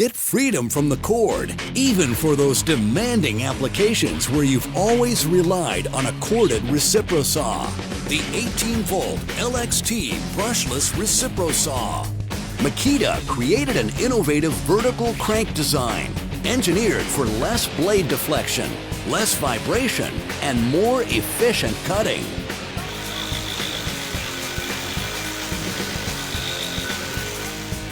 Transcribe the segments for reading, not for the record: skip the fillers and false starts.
Get freedom from the cord, even for those demanding applications where you've always relied on a corded Recipro Saw. The 18-volt LXT brushless Recipro Saw. Makita created an innovative vertical crank design, engineered for less blade deflection, less vibration, and more efficient cutting.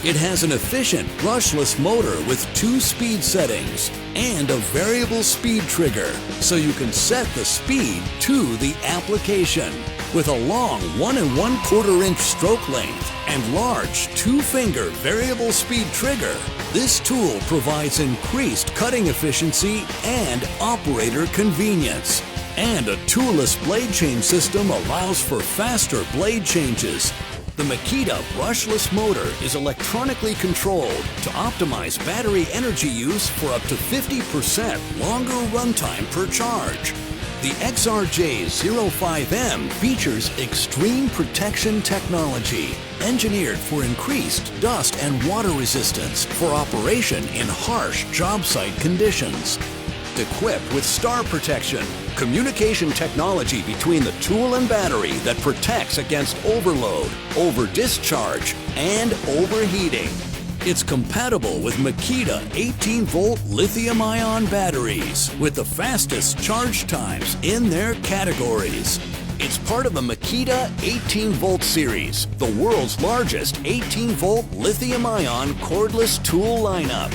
It has an efficient brushless motor with 2 speed settings and a variable speed trigger, so you can set the speed to the application. With a long 1 1/4 inch stroke length and large 2-finger variable speed trigger, this tool provides increased cutting efficiency and operator convenience. And a toolless blade change system allows for faster blade changes. The Makita brushless motor is electronically controlled to optimize battery energy use for up to 50% longer runtime per charge. The XRJ05M features extreme protection technology, engineered for increased dust and water resistance for operation in harsh job site conditions. Equipped with star protection, communication technology between the tool and battery that protects against overload, over-discharge, and overheating. It's compatible with Makita 18-volt lithium-ion batteries with the fastest charge times in their categories. It's part of the Makita 18-volt series, the world's largest 18-volt lithium-ion cordless tool lineup.